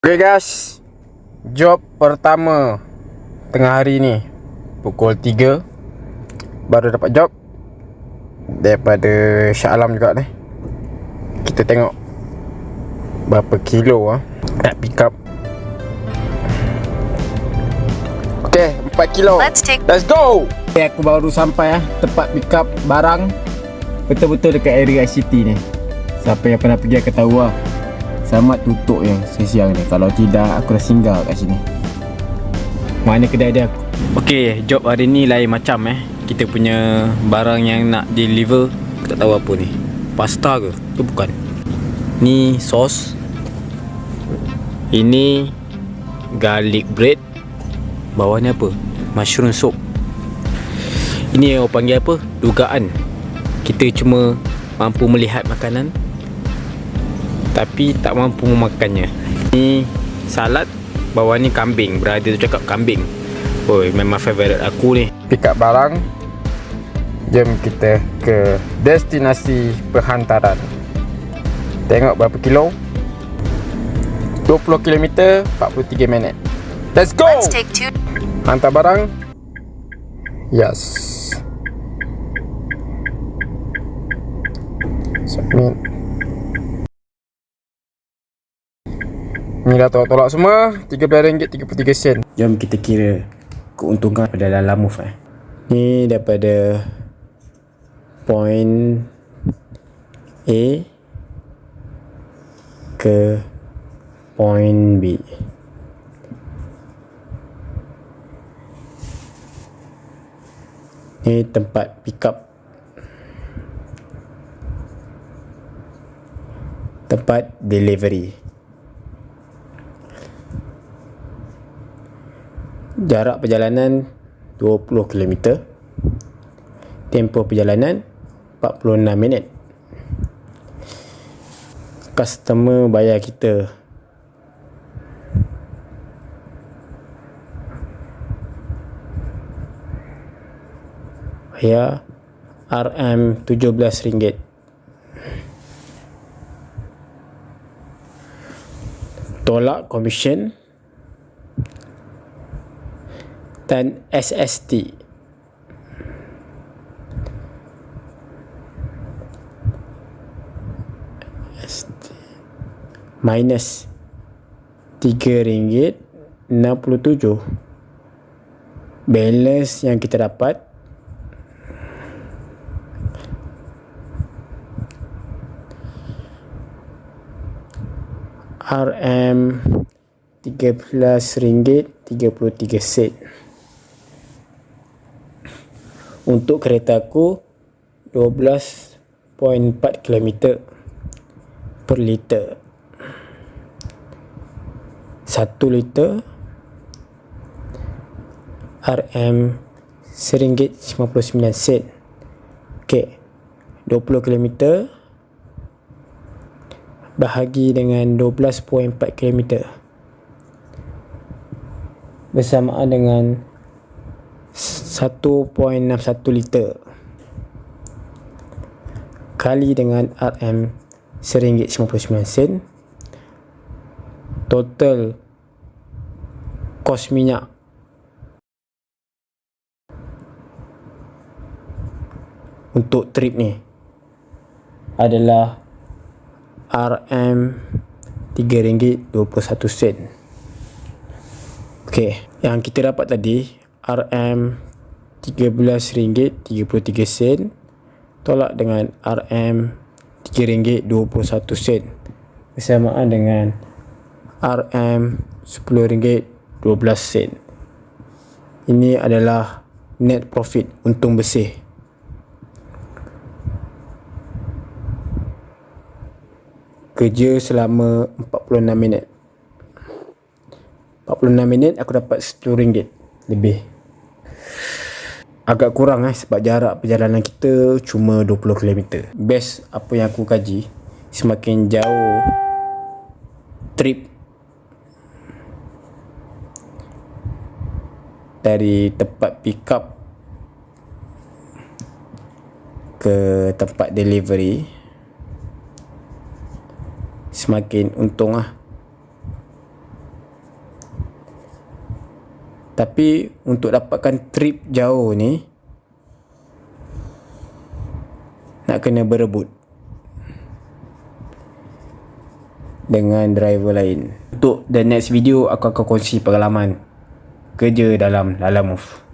Okay guys, job pertama tengah hari ni pukul 3 baru dapat job daripada Shah Alam juga ni. Kita tengok berapa kilo nak pick up. Okay, 4 kilo. Let's go. Okay, aku baru sampai tempat pick up barang betul-betul dekat area ICT ni. Siapa yang pernah pergi akan tahu lah, selamat tutup yang siang ni. Kalau tidak, aku dah singgah kat sini. Mana kedai dia? Okay, job hari ni lain macam Kita punya barang yang nak deliver, aku tak tahu apa ni. Pasta ke? Tu bukan. Ni sos. Ini garlic bread. Bawah ni apa? Mushroom soup. Ini orang panggil apa? Dugaan. Kita cuma mampu melihat makanan tapi tak mampu memakannya. Ni salad, bawah ni kambing. Berada tu cakap kambing. Oi, memang favourite aku ni. Pick up barang. Jom kita ke destinasi penghantaran. Tengok berapa kilo. 20 km 43 minit. Let's go. Let's take two. Hantar barang. Yes. Submit. Ni dah tolak semua. RM13.33. Jom kita kira keuntungan pada dalam move Ni daripada point A ke point B. Ni tempat pick up, tempat delivery. Jarak perjalanan 20 km. Tempoh perjalanan 46 minit. Customer bayar kita bayar RM17. Tolak komisen dan SST. Minus RM3.67. Balance yang kita dapat RM13.33. Untuk kereta aku 12.4 km per liter. 1 liter RM RM1.59. Okay, 20 km bahagi dengan 12.4 km bersamaan dengan 1.61 liter kali dengan RM RM1.59. Total kos minyak untuk trip ni adalah RM3.21. Okey, yang kita dapat tadi RM13.33 tolak dengan RM3.21 bersamaan dengan RM10.12. Ini adalah net profit, untung bersih. Kerja selama 46 minit. 46 minit aku dapat RM10 lebih. Agak kurang sebab jarak perjalanan kita cuma 20 km. Best apa yang aku kaji, semakin jauh trip dari tempat pick up ke tempat delivery, semakin untung Tapi untuk dapatkan trip jauh ni nak kena berebut dengan driver lain. Untuk the next video aku akan kongsi pengalaman kerja dalam Lalamove.